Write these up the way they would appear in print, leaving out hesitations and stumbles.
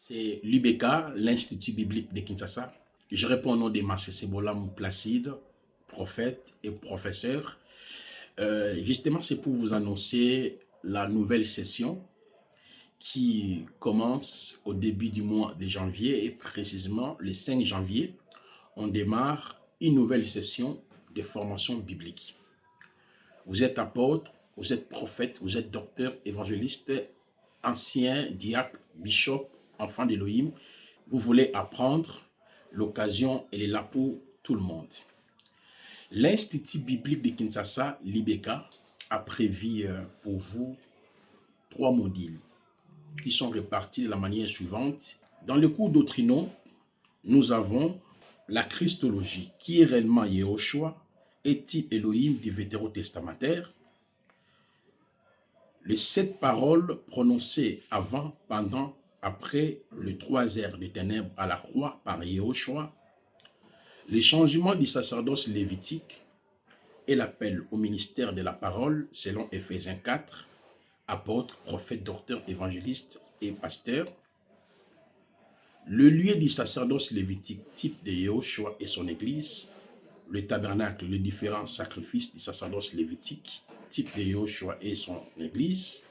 C'est l'UBK, l'Institut biblique de Kinshasa. Je réponds au nom de Massé Bolam Placide, prophète et professeur. Justement, c'est pour vous annoncer la nouvelle session qui commence au début du mois de janvier et précisément le 5 janvier. On démarre une nouvelle session de formation biblique. Vous êtes apôtre, vous êtes prophète, vous êtes docteur, évangéliste, ancien, diacre, bishop, enfant d'Élohim. Vous voulez apprendre, l'occasion, elle est là pour tout le monde. L'Institut biblique de Kinshasa, l'IBK, a prévu pour vous 3 modules qui sont répartis de la manière suivante. Dans le cours doctrinaux, nous avons la Christologie, qui est réellement Yehoshua, est-il Elohim du Vétérotestamentaire, les 7 paroles prononcées avant, pendant, après les 3 heures de ténèbres à la croix par Yehoshua, les changements du sacerdoce lévitique et l'appel au ministère de la parole selon Éphésiens 4, apôtre, prophète, docteur, évangéliste et pasteur, le lieu du sacerdoce lévitique type de Yehoshua et son église, le tabernacle, les différents sacrifices du sacerdoce lévitique type de Yehoshua et son église,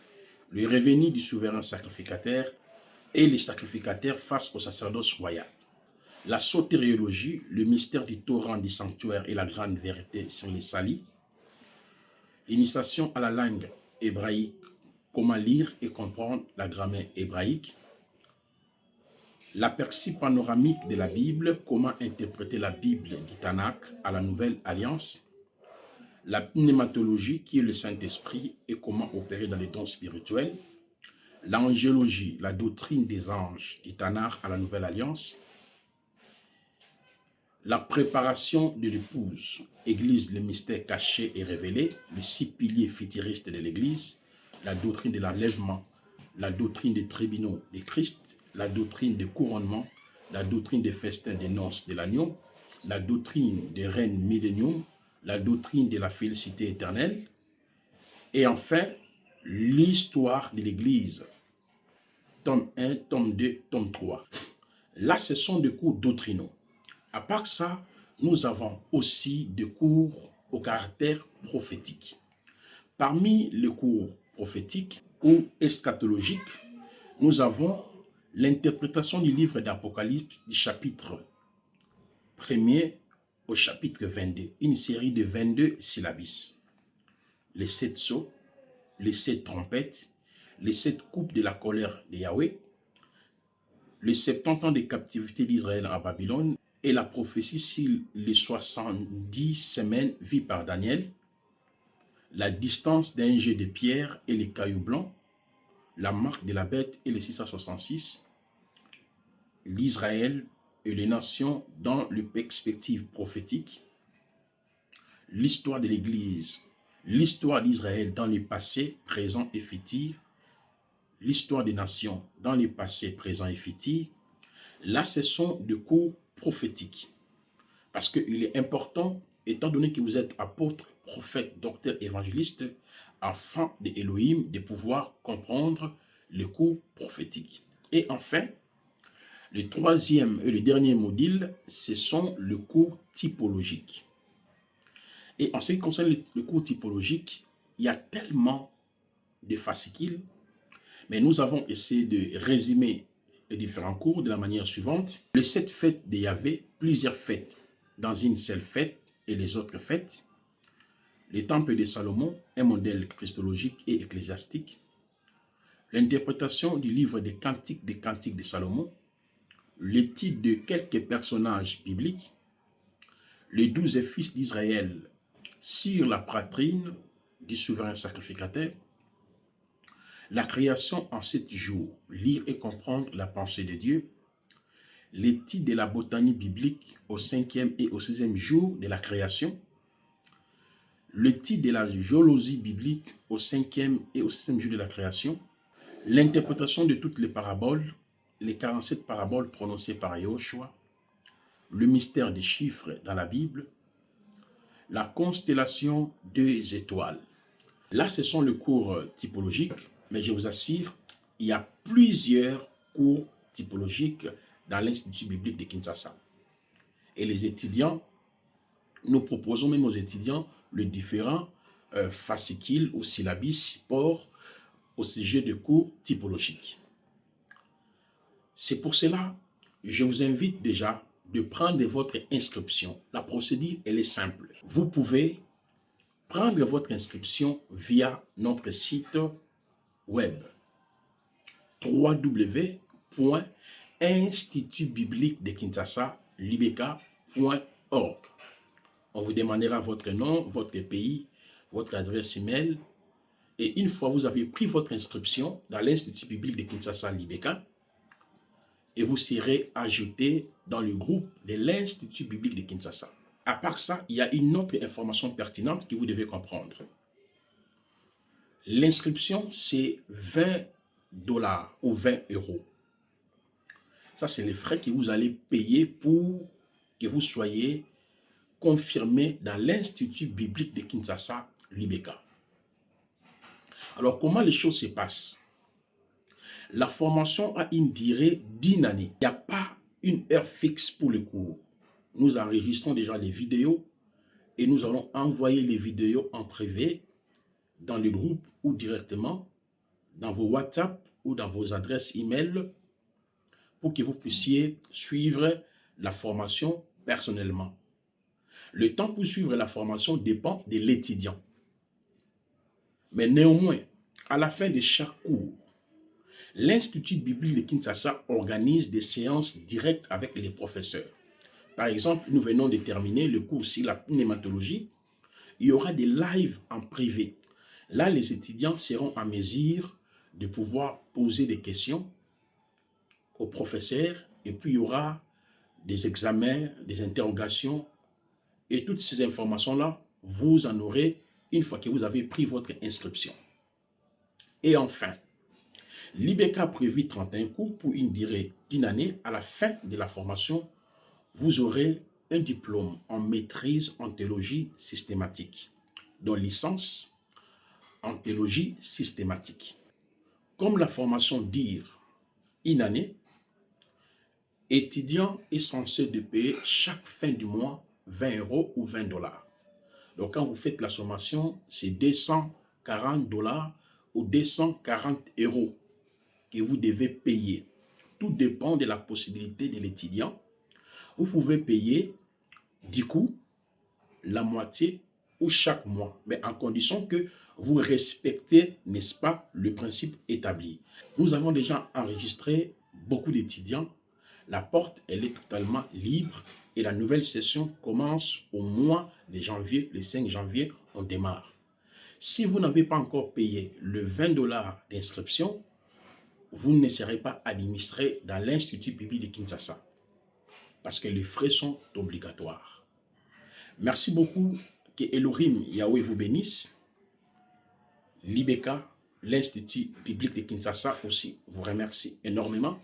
le revenu du souverain sacrificateur et les sacrificateurs face au sacerdoce royal. La sotériologie, le mystère du torrent du sanctuaire et la grande vérité sur les salis. L'initiation à la langue hébraïque, comment lire et comprendre la grammaire hébraïque. L'aperçu panoramique de la Bible, comment interpréter la Bible du Tanakh à la Nouvelle Alliance. La pneumatologie, qui est le Saint-Esprit et comment opérer dans les dons spirituels. L'angélologie, la doctrine des anges du Tanakh à la Nouvelle Alliance. La préparation de l'épouse, Église, le mystère caché et révélé, les 6 piliers futuristes de l'Église, la doctrine de l'enlèvement, la doctrine des tribunaux de Christ, la doctrine des couronnements, la doctrine des festins des noces de l'agneau, la doctrine des reines millénium, la doctrine de la félicité éternelle, et enfin, l'histoire de l'Église, tome 1, tome 2, tome 3. Là, ce sont des cours doctrinaux. À part ça, nous avons aussi des cours au caractère prophétique. Parmi les cours prophétiques ou eschatologiques, nous avons l'interprétation du livre d'Apocalypse du chapitre 1er au chapitre 22, une série de 22 syllabes. Les 7 sceaux, les 7 trompettes, les 7 coupes de la colère de Yahweh, les 70 ans de captivité d'Israël à Babylone et la prophétie sur les 70 semaines vues par Daniel, la distance d'un jet de pierre et les cailloux blancs, la marque de la bête et les 666, l'Israël et les nations dans les perspectives prophétiques, l'histoire de l'Église, l'histoire d'Israël dans le passé, présent et futur, l'histoire des nations dans le passé, présent et futur. Là, ce sont des cours prophétiques. Parce qu'il est important, étant donné que vous êtes apôtre, prophète, docteur, évangéliste, enfant de Elohim, de pouvoir comprendre les cours prophétiques. Et enfin, le 3e et le dernier module, ce sont les cours typologiques. Et en ce qui concerne le cours typologique, il y a tellement de fascicules, mais nous avons essayé de résumer les différents cours de la manière suivante. Les 7 fêtes de Yahvé, plusieurs fêtes dans une seule fête et les autres fêtes. Les temples de Salomon, un modèle christologique et ecclésiastique. L'interprétation du livre des cantiques de Salomon. L'étude de quelques personnages bibliques. Les 12 fils d'Israël sur la poitrine du souverain sacrificateur. La création en 7 jours, lire et comprendre la pensée de Dieu. L'étude de la botanique biblique au 5e et au 6e jour de la création. L'étude de la géologie biblique au 5e et au 6e jour de la création. L'interprétation de toutes les paraboles, les 47 paraboles prononcées par Yehoshua. Le mystère des chiffres dans la Bible. La constellation des étoiles. Là, ce sont les cours typologiques. Mais je vous assure, il y a plusieurs cours typologique dans l'Institut biblique de Kinshasa. Et les étudiants, nous proposons même aux étudiants le différent fascicules ou syllabis support au sujet de cours typologiques. C'est pour cela, je vous invite déjà de prendre votre inscription. La procédure, elle est simple. Vous pouvez prendre votre inscription via notre site web www.institutbibliquedekinshasa.libeka.org. On vous demandera votre nom, votre pays, votre adresse email. Et une fois vous avez pris votre inscription dans l'Institut biblique de Kinshasa Libeka, et vous serez ajouté dans le groupe de l'Institut biblique de Kinshasa. À part ça, il y a une autre information pertinente que vous devez comprendre. L'inscription, c'est 20 $ ou 20 €. Ça, c'est les frais que vous allez payer pour que vous soyez confirmé dans l'Institut biblique de Kinshasa Libeka. Alors, comment les choses se passent? La formation a une durée d'1 année. Il n'y a pas une heure fixe pour le cours. Nous enregistrons déjà les vidéos et nous allons envoyer les vidéos en privé dans le groupe ou directement dans vos WhatsApp ou dans vos adresses email pour que vous puissiez suivre la formation personnellement. Le temps pour suivre la formation dépend de l'étudiant. Mais néanmoins, à la fin de chaque cours, l'Institut biblique de Kinshasa organise des séances directes avec les professeurs. Par exemple, nous venons de terminer le cours sur la pneumatologie. Il y aura des lives en privé. Là, les étudiants seront en mesure de pouvoir poser des questions aux professeurs. Et puis, il y aura des examens, des interrogations. Et toutes ces informations-là, vous en aurez une fois que vous avez pris votre inscription. Et enfin, Libeka a prévu 31 cours pour une durée d'1 année. À la fin de la formation, vous aurez un diplôme en maîtrise en théologie systématique, dont licence en théologie systématique. Comme la formation dure 1 année, étudiant est censé de payer chaque fin du mois 20 € ou 20 $. Donc quand vous faites la sommation, c'est 240 $ ou 240 € que vous devez payer. Tout dépend de la possibilité de l'étudiant. Vous pouvez payer du coup la moitié ou chaque mois, mais en condition que vous respectez, n'est-ce pas, le principe établi. Nous avons déjà enregistré beaucoup d'étudiants. La porte, elle est totalement libre et la nouvelle session commence au mois de janvier. Le 5 janvier, on démarre. Si vous n'avez pas encore payé le 20 $ d'inscription, vous ne serez pas administré dans l'Institut biblique de Kinshasa parce que les frais sont obligatoires. Merci beaucoup. Que Elohim Yahweh vous bénisse. Libeka, l'Institut biblique de Kinshasa aussi vous remercie énormément.